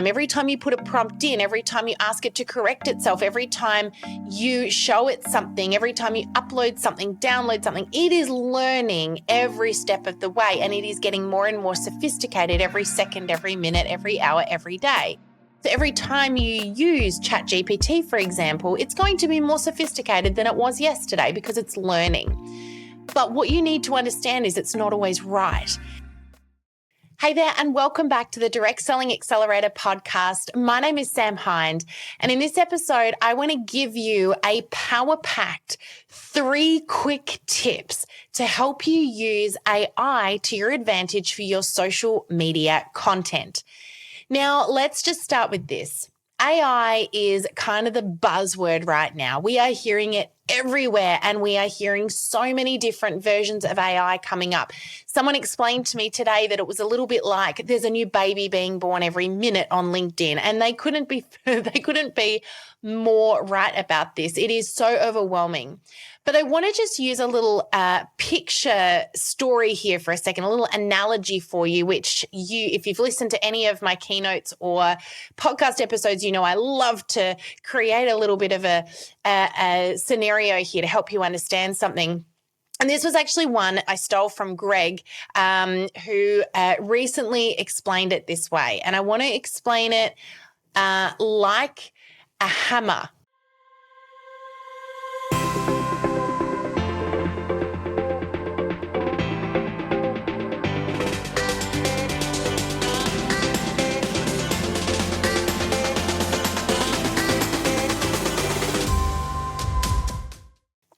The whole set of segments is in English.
Every time you put a prompt in, every time you ask it to correct itself, every time you show it something, every time you upload something, download something, it is learning every step of the way, and it is getting more and more sophisticated every second, every minute, every hour, every day. So every time you use ChatGPT, for example, it's going to be more sophisticated than it was yesterday because it's learning. But what you need to understand is it's not always right. Hey there, and welcome back to the Direct Selling Accelerator podcast. My name is Sam Hind, and in this episode, I want to give you a power-packed 3 quick tips to help you use AI to your advantage for your social media content. Now, let's just start with this. AI is kind of the buzzword right now. We are hearing it everywhere, and we are hearing so many different versions of AI coming up. Someone explained to me today that it was a little bit like there's a new baby being born every minute on LinkedIn, and they couldn't be more right about this. It is so overwhelming. But I want to just use a little picture story here for a second, a little analogy for you, which if you've listened to any of my keynotes or podcast episodes, you know I love to create a little bit of a scenario here to help you understand something. And this was actually one I stole from Greg, who recently explained it this way. And I want to explain it like a hammer.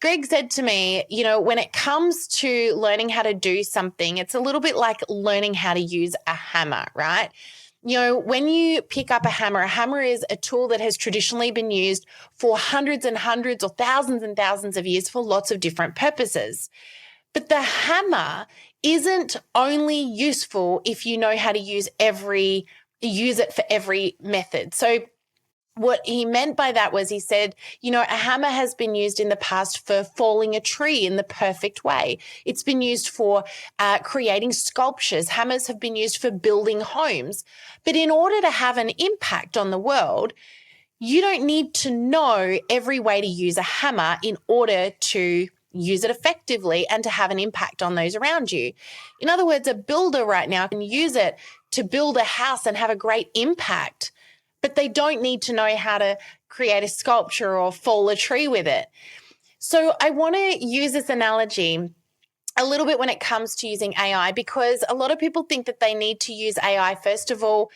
Greg said to me, when it comes to learning how to do something, it's a little bit like learning how to use a hammer, right? When you pick up a hammer is a tool that has traditionally been used for hundreds and hundreds or thousands and thousands of years for lots of different purposes. But the hammer isn't only useful if you know how to use it for every method. So what he meant by that was he said, a hammer has been used in the past for falling a tree in the perfect way. It's been used for creating sculptures. Hammers have been used for building homes. But in order to have an impact on the world, you don't need to know every way to use a hammer in order to use it effectively and to have an impact on those around you. In other words, a builder right now can use it to build a house and have a great impact, but they don't need to know how to create a sculpture or fall a tree with it. So I want to use this analogy a little bit when it comes to using AI, because a lot of people think that they need to use AI. First of all,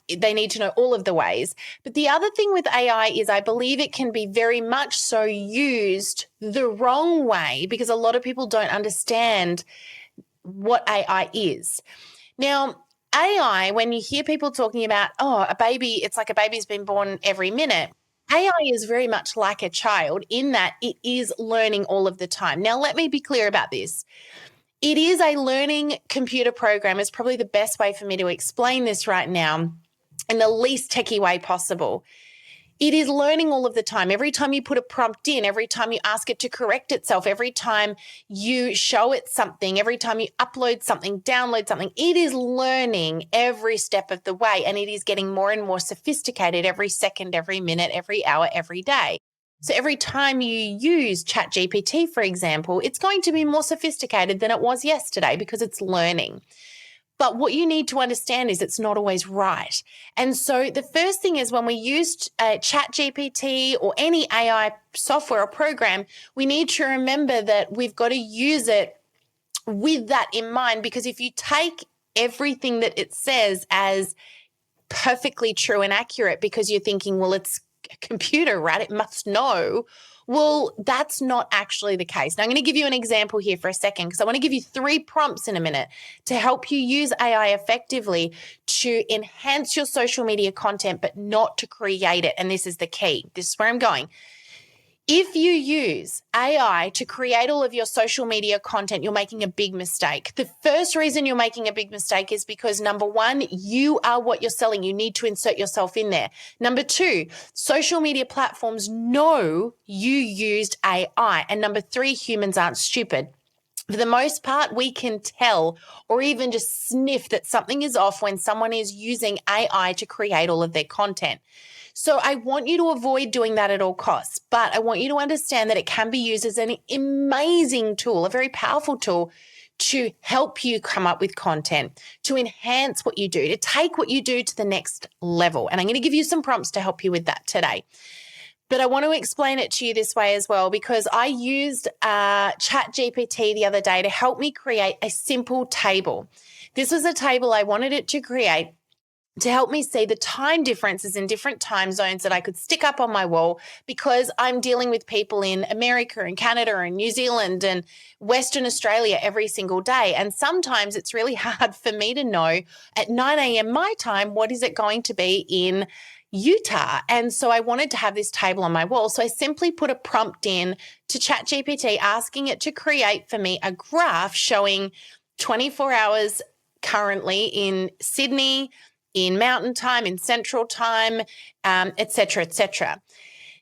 they need to know all of the ways. But the other thing with AI is I believe it can be very much so used the wrong way, because a lot of people don't understand what AI is. Now, AI, when you hear people talking about, it's like a baby's been born every minute, AI is very much like a child in that it is learning all of the time. Now, let me be clear about this. It is a learning computer program. It's probably the best way for me to explain this right now in the least techie way possible. It is learning all of the time. Every time you put a prompt in, every time you ask it to correct itself, every time you show it something, every time you upload something, download something, it is learning every step of the way, and it is getting more and more sophisticated every second, every minute, every hour, every day. So every time you use ChatGPT, for example, it's going to be more sophisticated than it was yesterday because it's learning. But what you need to understand is it's not always right. And so the first thing is when we use ChatGPT or any AI software or program, we need to remember that we've got to use it with that in mind, because if you take everything that it says as perfectly true and accurate because you're thinking, well, it's a computer, right? It must know. Well, that's not actually the case. Now, I'm going to give you an example here for a second, because I want to give you 3 prompts in a minute to help you use AI effectively to enhance your social media content, but not to create it. And this is the key. This is where I'm going. If you use AI to create all of your social media content, you're making a big mistake. The first reason you're making a big mistake is because, number one, you are what you're selling. You need to insert yourself in there. Number two, social media platforms know you used AI. And number three, humans aren't stupid. For the most part, we can tell or even just sniff that something is off when someone is using AI to create all of their content. So I want you to avoid doing that at all costs, but I want you to understand that it can be used as an amazing tool, a very powerful tool to help you come up with content, to enhance what you do, to take what you do to the next level. And I'm going to give you some prompts to help you with that today. But I want to explain it to you this way as well, because I used ChatGPT the other day to help me create a simple table. This was a table I wanted it to create to help me see the time differences in different time zones that I could stick up on my wall, because I'm dealing with people in America and Canada and New Zealand and Western Australia every single day. And sometimes it's really hard for me to know at 9 a.m. my time, what is it going to be in Utah? And so I wanted to have this table on my wall. So I simply put a prompt in to ChatGPT asking it to create for me a graph showing 24 hours currently in Sydney, in Mountain Time, in Central Time, et cetera, et cetera.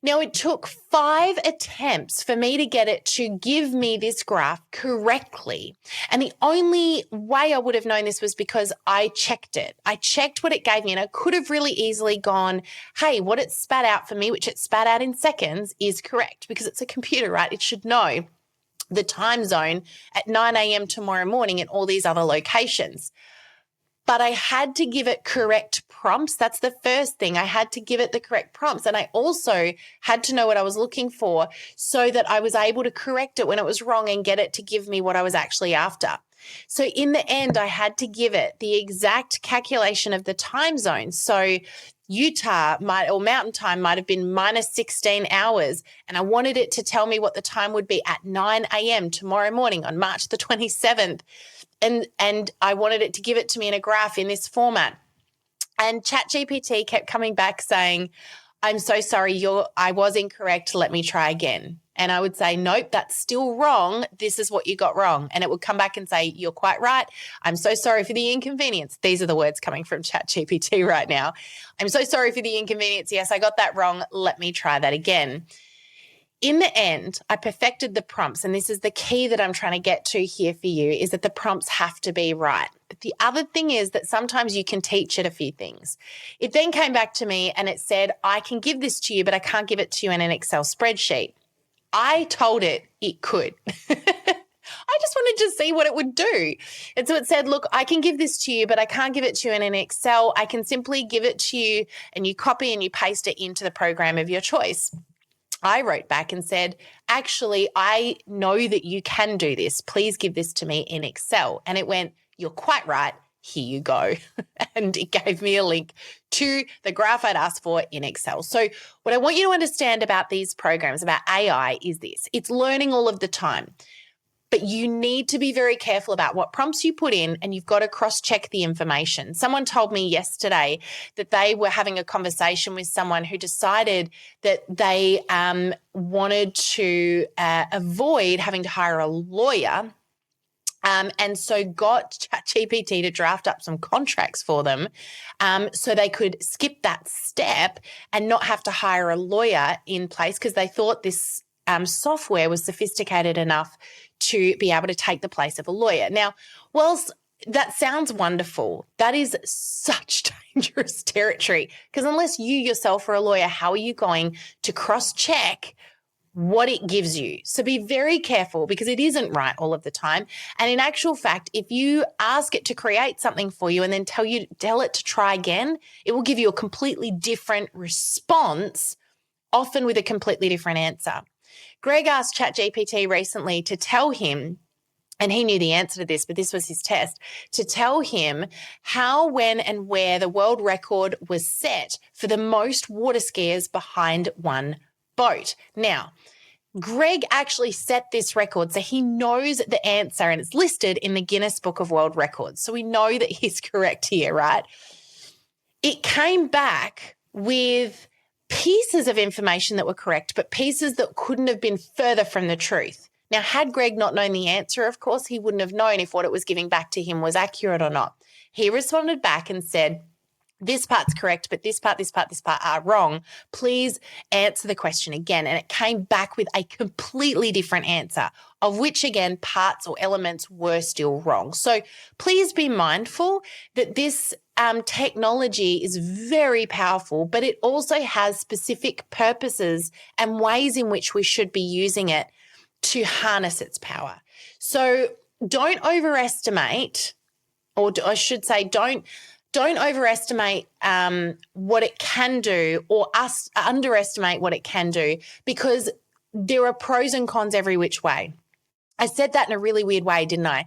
Now, it took 5 attempts for me to get it to give me this graph correctly. And the only way I would have known this was because I checked it. I checked what it gave me, and I could have really easily gone, hey, what it spat out for me, which it spat out in seconds, is correct, because it's a computer, right? It should know the time zone at 9 a.m. tomorrow morning in all these other locations. But I had to give it correct prompts. That's the first thing. I had to give it the correct prompts. And I also had to know what I was looking for so that I was able to correct it when it was wrong and get it to give me what I was actually after. So in the end, I had to give it the exact calculation of the time zone. So Utah Mountain Time might have been minus 16 hours. And I wanted it to tell me what the time would be at 9 a.m. tomorrow morning on March the 27th. And I wanted it to give it to me in a graph in this format. And ChatGPT kept coming back saying, I'm so sorry, I was incorrect. Let me try again. And I would say, nope, that's still wrong. This is what you got wrong. And it would come back and say, you're quite right. I'm so sorry for the inconvenience. These are the words coming from ChatGPT right now. I'm so sorry for the inconvenience. Yes, I got that wrong. Let me try that again. In the end, I perfected the prompts, and this is the key that I'm trying to get to here for you, is that the prompts have to be right. But the other thing is that sometimes you can teach it a few things. It then came back to me and it said, I can give this to you, but I can't give it to you in an Excel spreadsheet. I told it could. I just wanted to see what it would do. And so it said, look, I can give this to you, but I can't give it to you in an Excel. I can simply give it to you and you copy and you paste it into the program of your choice. I wrote back and said, actually, I know that you can do this. Please give this to me in Excel. And it went, you're quite right. Here you go. And it gave me a link to the graph I'd asked for in Excel. So what I want you to understand about these programs, about AI, is this. It's learning all of the time. But you need to be very careful about what prompts you put in, and you've got to cross-check the information. Someone told me yesterday that they were having a conversation with someone who decided that they wanted to avoid having to hire a lawyer, and so got ChatGPT to draft up some contracts for them so they could skip that step and not have to hire a lawyer in place, because they thought this software was sophisticated enough to be able to take the place of a lawyer. Now, whilst that sounds wonderful, that is such dangerous territory, because unless you yourself are a lawyer, how are you going to cross-check what it gives you? So be very careful, because it isn't right all of the time. And in actual fact, if you ask it to create something for you and then tell it to try again, it will give you a completely different response, often with a completely different answer. Greg asked ChatGPT recently to tell him, and he knew the answer to this, but this was his test, to tell him how, when, and where the world record was set for the most water skiers behind one boat. Now, Greg actually set this record, so he knows the answer, and it's listed in the Guinness Book of World Records. So we know that he's correct here, right? It came back with pieces of information that were correct, but pieces that couldn't have been further from the truth. Now, had Greg not known the answer, of course, he wouldn't have known if what it was giving back to him was accurate or not. He responded back and said, this part's correct, but this part are wrong. Please answer the question again. And it came back with a completely different answer, of which, again, parts or elements were still wrong. So please be mindful that this technology is very powerful, but it also has specific purposes and ways in which we should be using it to harness its power. So don't overestimate, or I should say, don't overestimate what it can do, or underestimate what it can do, because there are pros and cons every which way. I said that in a really weird way, didn't I?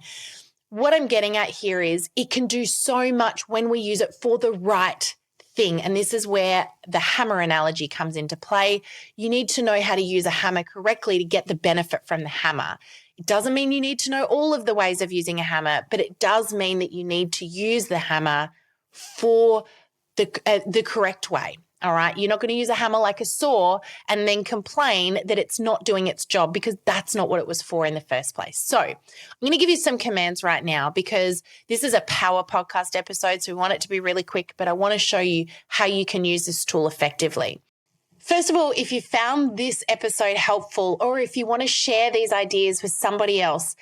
What I'm getting at here is it can do so much when we use it for the right thing. And this is where the hammer analogy comes into play. You need to know how to use a hammer correctly to get the benefit from the hammer. It doesn't mean you need to know all of the ways of using a hammer, but it does mean that you need to use the hammer for the correct way. All right. You're not going to use a hammer like a saw and then complain that it's not doing its job, because that's not what it was for in the first place. So I'm going to give you some commands right now, because this is a power podcast episode. So we want it to be really quick, but I want to show you how you can use this tool effectively. First of all, if you found this episode helpful, or if you want to share these ideas with somebody else,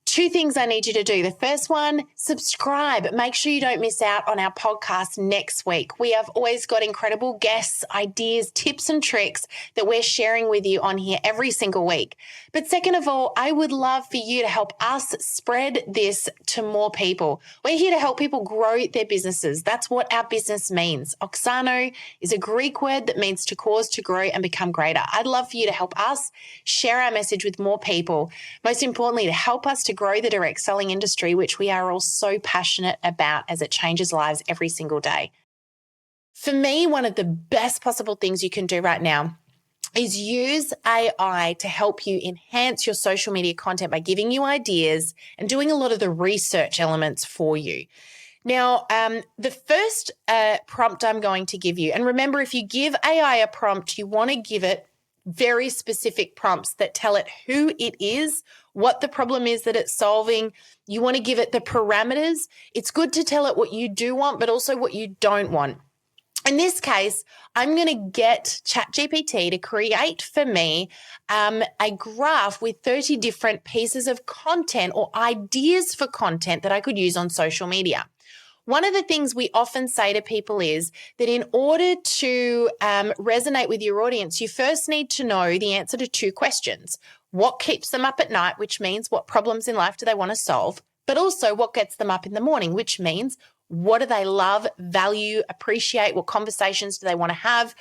2 things I need you to do. The first one, subscribe. Make sure you don't miss out on our podcast next week. We have always got incredible guests, ideas, tips, and tricks that we're sharing with you on here every single week. But second of all, I would love for you to help us spread this to more people. We're here to help people grow their businesses. That's what our business means. Oxano is a Greek word that means to cause, to grow, and become greater. I'd love for you to help us share our message with more people. Most importantly, to help us to grow the direct selling industry, which we are all so passionate about, as it changes lives every single day. For me, one of the best possible things you can do right now is use AI to help you enhance your social media content by giving you ideas and doing a lot of the research elements for you. Now, the first prompt I'm going to give you, and remember, if you give AI a prompt, you want to give it very specific prompts that tell it who it is, what the problem is that it's solving. You want to give it the parameters. It's good to tell it what you do want, but also what you don't want. In this case, I'm going to get ChatGPT to create for me a graph with 30 different pieces of content or ideas for content that I could use on social media. One of the things we often say to people is that in order to resonate with your audience, you first need to know the answer to 2 questions. What keeps them up at night, which means what problems in life do they want to solve, but also what gets them up in the morning, which means what do they love, value, appreciate, what conversations do they want to have,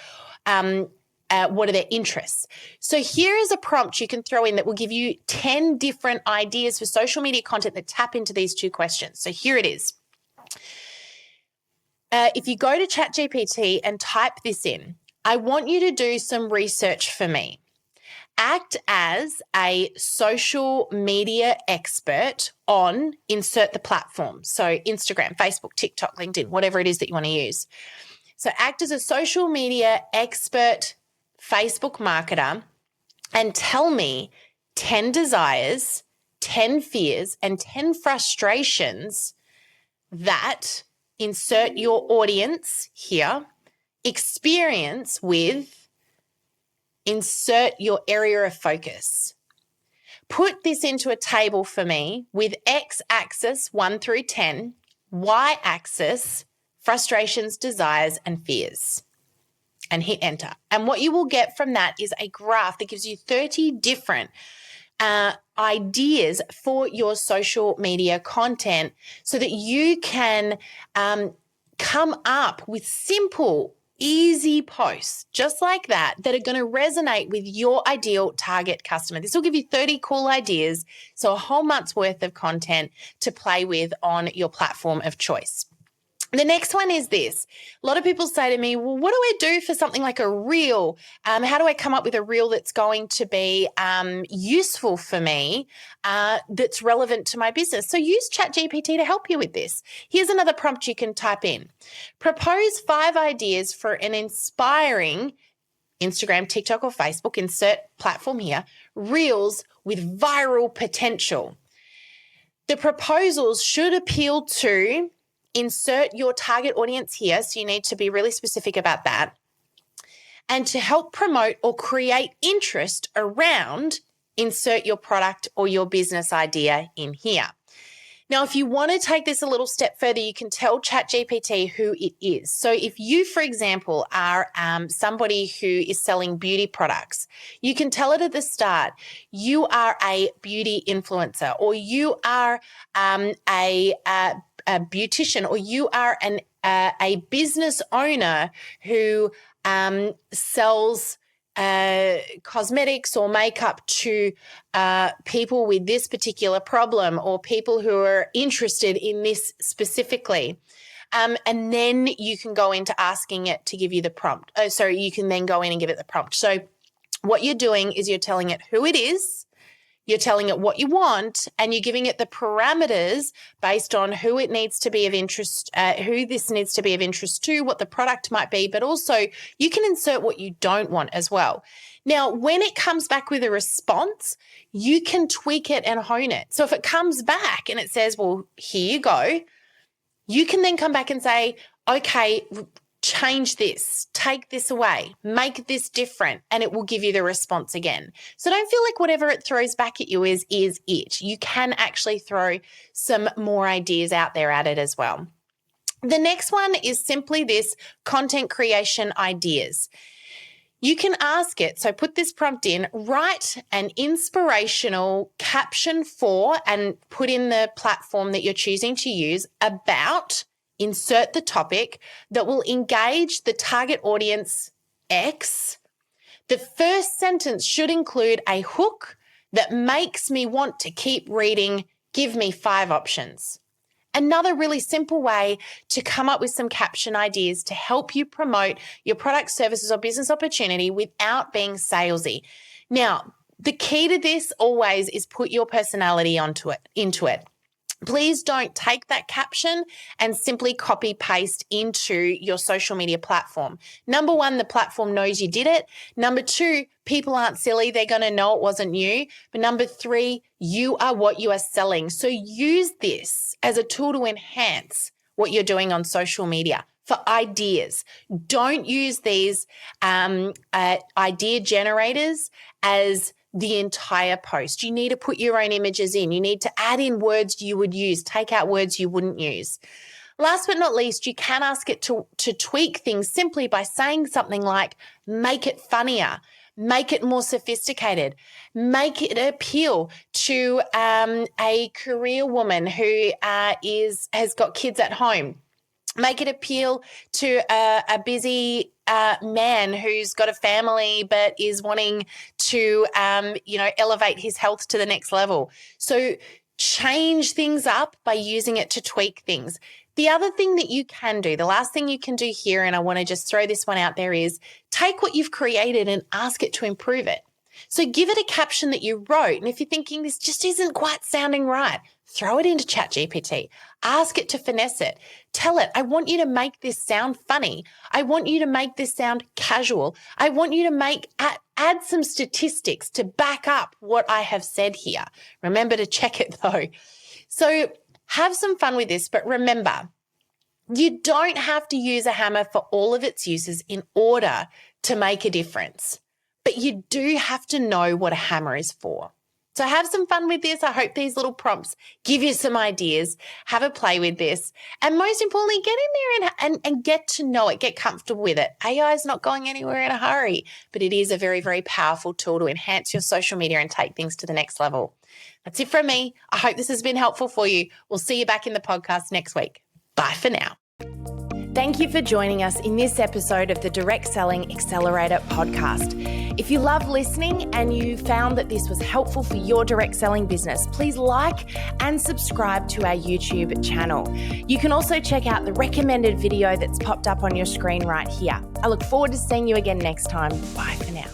what are their interests. So here is a prompt you can throw in that will give you 10 different ideas for social media content that tap into these 2 questions. So here it is. If you go to ChatGPT and type this in, I want you to do some research for me. Act as a social media expert on insert the platform. So Instagram, Facebook, TikTok, LinkedIn, whatever it is that you want to use. So act as a social media expert Facebook marketer and tell me 10 desires, 10 fears, and 10 frustrations that insert your audience here experience with insert your area of focus. Put this into a table for me with x-axis 1 through 10, y-axis frustrations, desires, and fears, and hit enter. And what you will get from that is a graph that gives you 30 different ideas for your social media content so that you can come up with simple, easy posts just like that that are going to resonate with your ideal target customer. This will give you 30 cool ideas, so a whole month's worth of content to play with on your platform of choice. The next one is this. A lot of people say to me, well, what do I do for something like a reel? How do I come up with a reel that's going to be useful for me, that's relevant to my business? So use ChatGPT to help you with this. Here's another prompt you can type in. Propose 5 ideas for an inspiring Instagram, TikTok, or Facebook, insert platform here, reels with viral potential. The proposals should appeal to insert your target audience here. So you need to be really specific about that. And to help promote or create interest around, insert your product or your business idea in here. Now, if you want to take this a little step further, you can tell ChatGPT who it is. So if you, for example, are somebody who is selling beauty products, you can tell it at the start, you are a beauty influencer, or you are a beautician, or you are a business owner who sells cosmetics or makeup to people with this particular problem, or people who are interested in this specifically. And then you can go into asking it to give you the prompt. You can then go in and give it the prompt. So what you're doing is you're telling it who it is, you're telling it what you want, and you're giving it the parameters based on who it needs to be of interest, who this needs to be of interest to, what the product might be, but also you can insert what you don't want as well. Now, when it comes back with a response, you can tweak it and hone it. So if it comes back and it says, well, here you go, you can then come back and say, okay, change this, take this away, make this different, and it will give you the response again. So don't feel like whatever it throws back at you is it. You can actually throw some more ideas out there at it as well. The next one is simply this: content creation ideas. You can ask it, so put this prompt in, write an inspirational caption for, and put in the platform that you're choosing to use, about, insert the topic that will engage the target audience X. The first sentence should include a hook that makes me want to keep reading. Give me 5 options. Another really simple way to come up with some caption ideas to help you promote your product, services, or business opportunity without being salesy. Now, the key to this always is put your personality into it. Please don't take that caption and simply copy paste into your social media platform. Number 1, the platform knows you did it. Number 2, people aren't silly. They're going to know it wasn't you. But number 3, you are what you are selling. So use this as a tool to enhance what you're doing on social media for ideas. Don't use these idea generators as the entire post. You need to put your own images in. You need to add in words you would use, take out words you wouldn't use. Last but not least, you can ask it to tweak things simply by saying something like, make it funnier, make it more sophisticated, make it appeal to a career woman who has got kids at home. Make it appeal to a busy man who's got a family but is wanting to, elevate his health to the next level. So change things up by using it to tweak things. The other thing that you can do, the last thing you can do here, and I want to just throw this one out there, is take what you've created and ask it to improve it. So give it a caption that you wrote. And if you're thinking this just isn't quite sounding right, throw it into ChatGPT. Ask it to finesse it. Tell it, I want you to make this sound funny. I want you to make this sound casual. I want you to add some statistics to back up what I have said here. Remember to check it though. So have some fun with this, but remember, you don't have to use a hammer for all of its uses in order to make a difference. But you do have to know what a hammer is for. So have some fun with this. I hope these little prompts give you some ideas. Have a play with this. And most importantly, get in there and get to know it. Get comfortable with it. AI is not going anywhere in a hurry, but it is a very, very powerful tool to enhance your social media and take things to the next level. That's it from me. I hope this has been helpful for you. We'll see you back in the podcast next week. Bye for now. Thank you for joining us in this episode of the Direct Selling Accelerator podcast. If you love listening and you found that this was helpful for your direct selling business, please like and subscribe to our YouTube channel. You can also check out the recommended video that's popped up on your screen right here. I look forward to seeing you again next time. Bye for now.